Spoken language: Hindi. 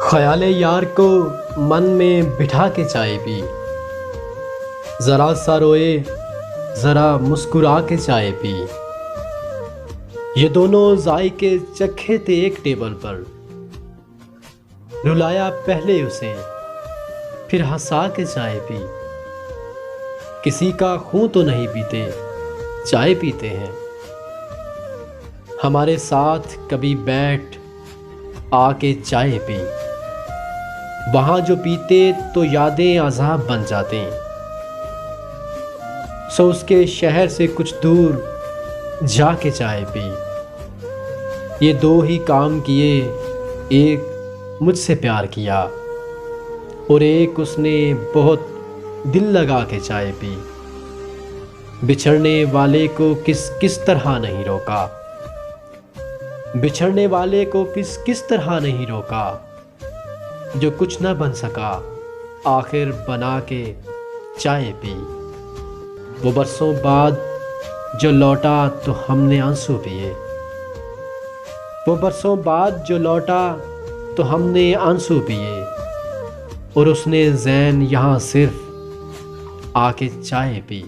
ख्याल यार को मन में बिठा के चाय पी, ज़रा सा रोए ज़रा मुस्कुरा के चाय पी। ये दोनों जायके चखे थे एक टेबल पर, रुलाया पहले उसे फिर हंसा के चाय पी। किसी का खून तो नहीं पीते, चाय पीते हैं। हमारे साथ कभी बैठ आके चाय पी, वहाँ जो पीते तो यादें अज़ाब बन जाते। सो उसके शहर से कुछ दूर जाके चाय पी। ये दो ही काम किए, एक मुझसे प्यार किया और एक उसने बहुत दिल लगा के चाय पी। बिछड़ने वाले को किस किस तरह नहीं रोका, बिछड़ने वाले को किस किस तरह नहीं रोका। जो कुछ न बन सका आखिर बना के चाय पी। वो बरसों बाद जो लौटा तो हमने आंसू पिए, वो बरसों बाद जो लौटा तो हमने आंसू पिए। और उसने ज़ैन यहाँ सिर्फ आके चाय पी।